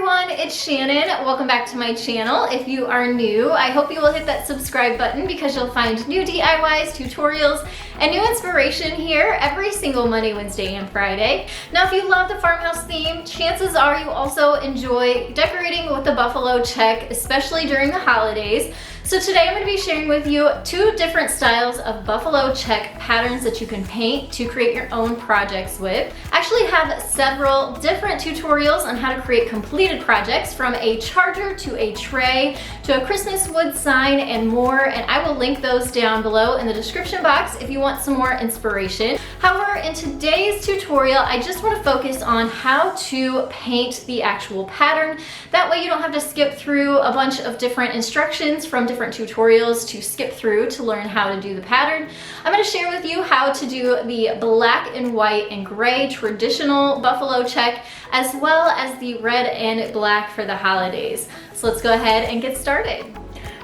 everyone, it's Shannon. Welcome back to my channel. If you are new, I hope you will hit that subscribe button because you'll find new DIYs, tutorials, and new inspiration here every single Monday, Wednesday, and Friday. Now, if you love the farmhouse theme, chances are you also enjoy decorating with the buffalo check, especially during the holidays. So today I'm going to be sharing with you two different styles of buffalo check patterns that you can paint to create your own projects with. I actually have several different tutorials on how to create completed projects, from a charger to a tray to a Christmas wood sign and more, and I will link those down below in the description box if you want some more inspiration. However, in today's tutorial, I just want to focus on how to paint the actual pattern. That way you don't have to skip through a bunch of different instructions from different tutorials to skip through to learn how to do the pattern. I'm going to share with you how to do the black and white and gray traditional buffalo check, as well as the red and black for the holidays. So let's go ahead and get started.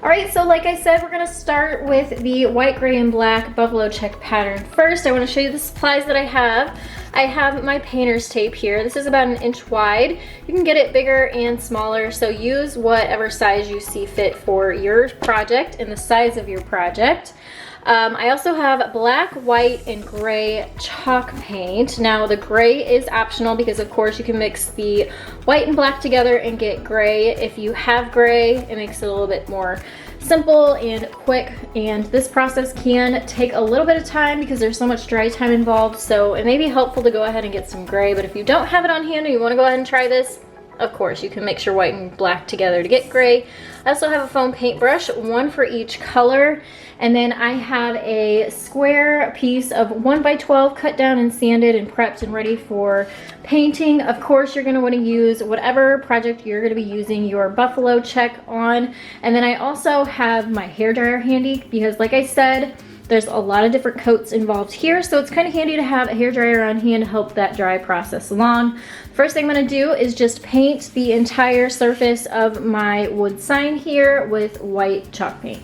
All right, so like I said, we're gonna start with the white, gray, and black buffalo check pattern. First, I wanna show you the supplies that I have. I have my painter's tape here. This is about 1 inch wide. You can get it bigger and smaller, so use whatever size you see fit for your project and the size of your project. I also have black, white, and gray chalk paint. Now the gray is optional because of course you can mix the white and black together and get gray. If you have gray, it makes it a little bit more simple and quick, and this process can take a little bit of time because there's so much dry time involved, so it may be helpful to go ahead and get some gray. But if you don't have it on hand and you want to go ahead and try this, of course you can mix your white and black together to get gray. I also have a foam paintbrush, one for each color, and then I have a square piece of 1 by 12 cut down and sanded and prepped and ready for painting. Of course you're going to want to use whatever project you're going to be using your buffalo check on. And then I also have my hairdryer handy because, like I said, there's a lot of different coats involved here, so it's kind of handy to have a hairdryer on hand to help that dry process along. First thing I'm going to do is just paint the entire surface of my wood sign here with white chalk paint.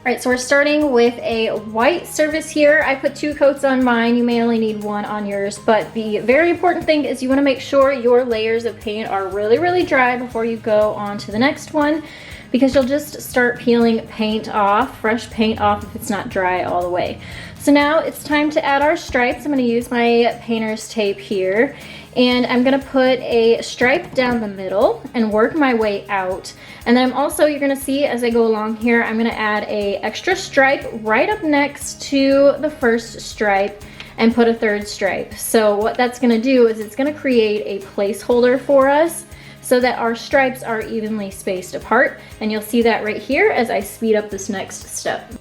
All right, so we're starting with a white surface here. I put 2 coats on mine. You may only need 1 on yours, but the very important thing is you want to make sure your layers of paint are really dry before you go on to the next one, because you'll just start peeling paint off, fresh paint off, if it's not dry all the way. So now it's time to add our stripes. I'm going to use my painter's tape here, and I'm going to put a stripe down the middle and work my way out. And then I'm also, you're going to see as I go along here, I'm going to add a extra stripe right up next to the first stripe and put a 3rd stripe. So what that's going to do is it's going to create a placeholder for us so that our stripes are evenly spaced apart. And you'll see that right here as I speed up this next step.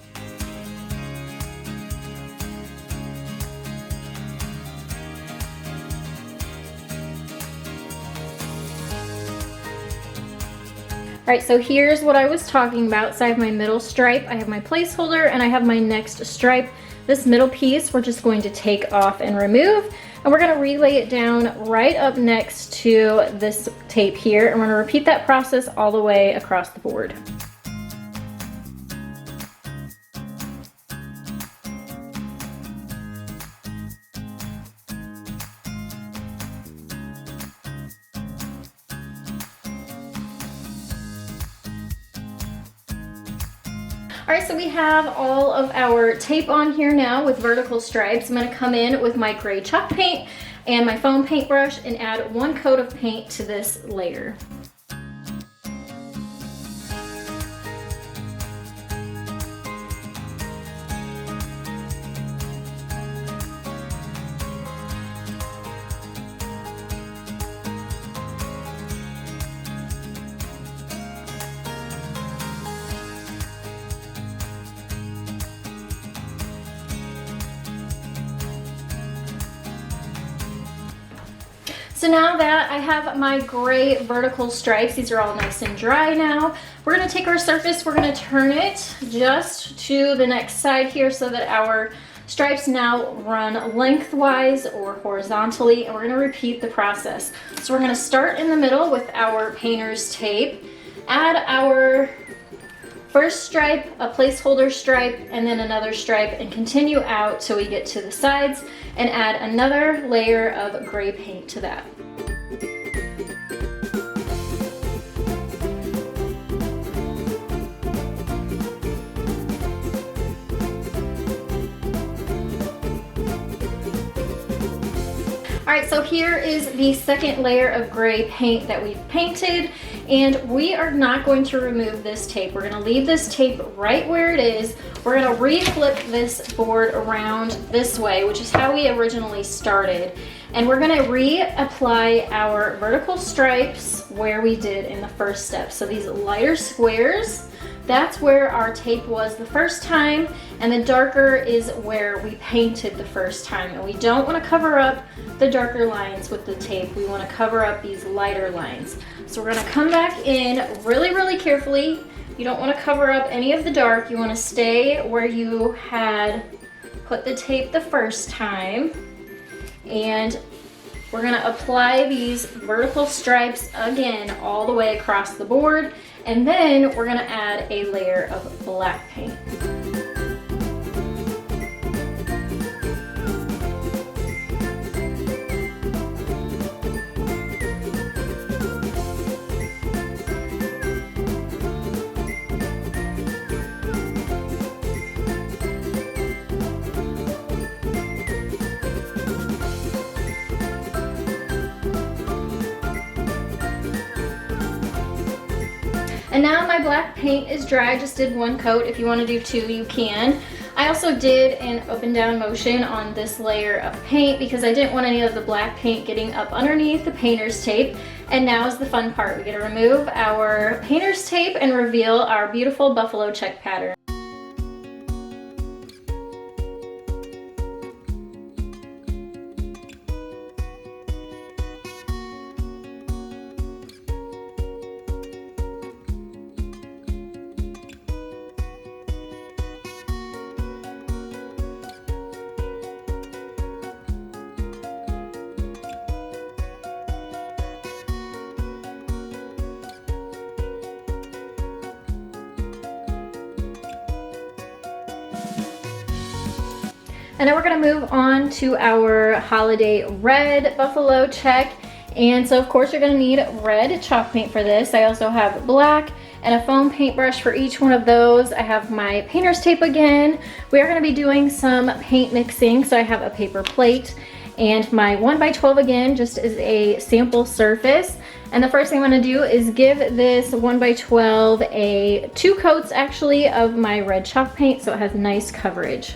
All right, so here's what I was talking about. So I have my middle stripe, I have my placeholder, and I have my next stripe. This middle piece we're just going to take off and remove, and we're going to relay it down right up next to this tape here, and we're going to repeat that process all the way across the board. All right, so we have all of our tape on here now with vertical stripes. I'm going to come in with my gray chalk paint and my foam paintbrush and add 1 coat of paint to this layer. So now that I have my gray vertical stripes, these are all nice and dry now, We're gonna take our surface, we're gonna turn it just to the next side here so that our stripes now run lengthwise or horizontally, and we're gonna repeat the process. So we're gonna start in the middle with our painter's tape, add our first stripe, a placeholder stripe, and then another stripe, and continue out till we get to the sides and add another layer of gray paint to that. All right, so here is the second layer of gray paint that we've painted, and we are not going to remove this tape. We're gonna leave this tape right where it is. We're gonna re-flip this board around this way, which is how we originally started. And we're gonna reapply our vertical stripes where we did in the first step. So these lighter squares, that's where our tape was the first time, and the darker is where we painted the first time. And we don't want to cover up the darker lines with the tape. We want to cover up these lighter lines. So we're going to come back in really, really carefully. You don't want to cover up any of the dark. You want to stay where you had put the tape the first time. And we're going to apply these vertical stripes again all the way across the board. And then we're gonna add a layer of black paint. And now my black paint is dry. I just did one coat. If you want to do two, you can. I also did an up and down motion on this layer of paint because I didn't want any of the black paint getting up underneath the painter's tape. And now is the fun part. We get to remove our painter's tape and reveal our beautiful buffalo check pattern. And then we're gonna move on to our holiday red buffalo check. And so of course you're gonna need red chalk paint for this. I also have black and a foam paintbrush for each one of those. I have my painter's tape again. We are gonna be doing some paint mixing. So I have a paper plate and my 1x12 again, just as a sample surface. And the first thing I'm gonna do is give this 1x12 two coats actually of my red chalk paint so it has nice coverage.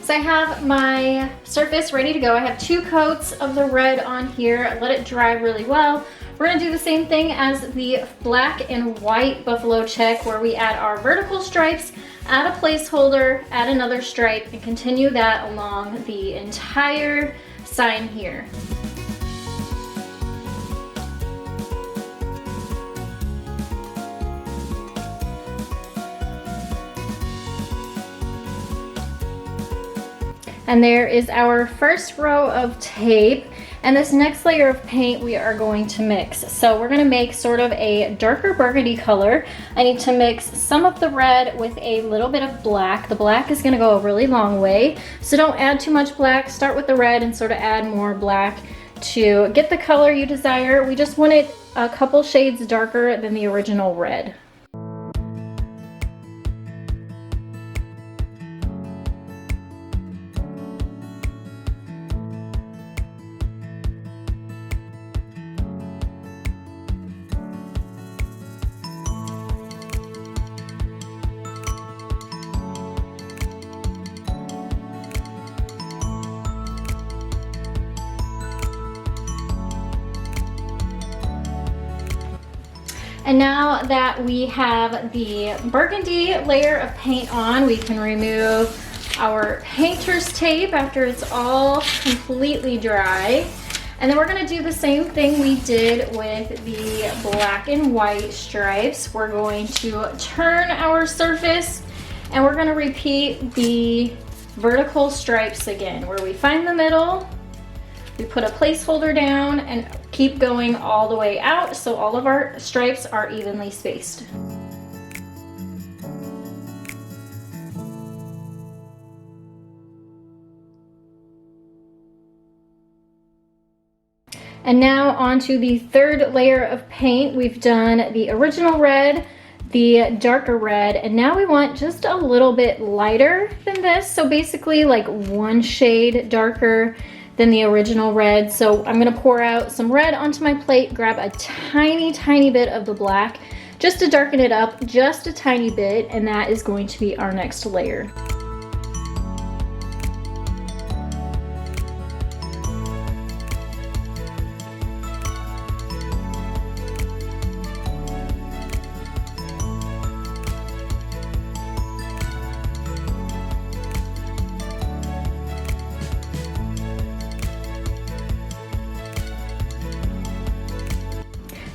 So I have my surface ready to go. I have two coats of the red on here. Let it dry really well. We're gonna do the same thing as the black and white buffalo check where we add our vertical stripes, add a placeholder, add another stripe, and continue that along the entire sign here. And there is our first row of tape. And this next layer of paint we are going to mix. So we're gonna make sort of a darker burgundy color. I need to mix some of the red with a little bit of black. The black is gonna go a really long way. So don't add too much black. Start with the red and sort of add more black to get the color you desire. We just want it a couple shades darker than the original red. And now that we have the burgundy layer of paint on, we can remove our painter's tape after it's all completely dry. And then we're gonna do the same thing we did with the black and white stripes. We're going to turn our surface and we're gonna repeat the vertical stripes again, where we find the middle, we put a placeholder down and keep going all the way out so all of our stripes are evenly spaced. And now onto the third layer of paint. We've done the original red, the darker red, and now we want just a little bit lighter than this. So basically like one shade darker than the original red. So I'm gonna pour out some red onto my plate, grab a tiny bit of the black just to darken it up just a tiny bit, and that is going to be our next layer.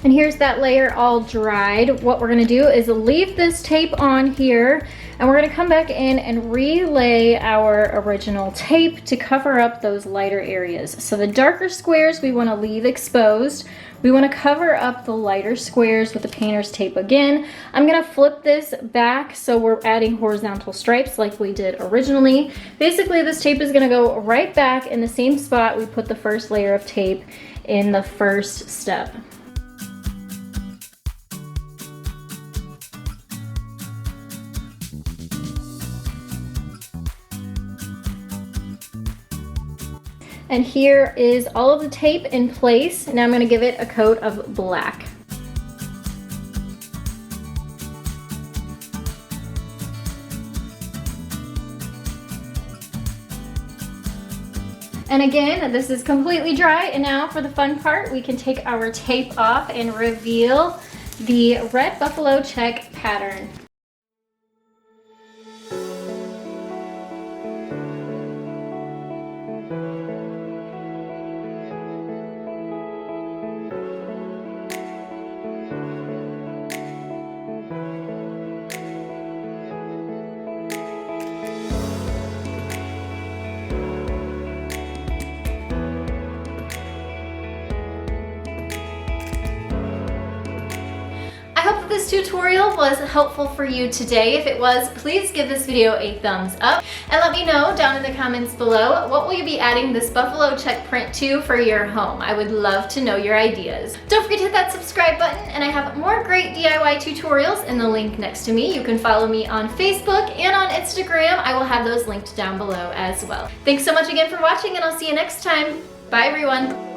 And here's that layer all dried. What we're gonna do is leave this tape on here, and we're gonna come back in and relay our original tape to cover up those lighter areas. So the darker squares we wanna leave exposed. We wanna cover up the lighter squares with the painter's tape again. I'm gonna flip this back so we're adding horizontal stripes like we did originally. Basically, this tape is gonna go right back in the same spot we put the first layer of tape in the first step. And here is all of the tape in place. Now I'm gonna give it a coat of black. And again, this is completely dry, and now for the fun part, we can take our tape off and reveal the red buffalo check pattern. I hope that this tutorial was helpful for you today. If it was, please give this video a thumbs up and let me know down in the comments below, what will you be adding this buffalo check print to for your home? I would love to know your ideas. Don't forget to hit that subscribe button, and I have more great DIY tutorials in the link next to me. You can follow me on Facebook and on Instagram. I will have those linked down below as well. Thanks so much again for watching, and I'll see you next time. Bye everyone.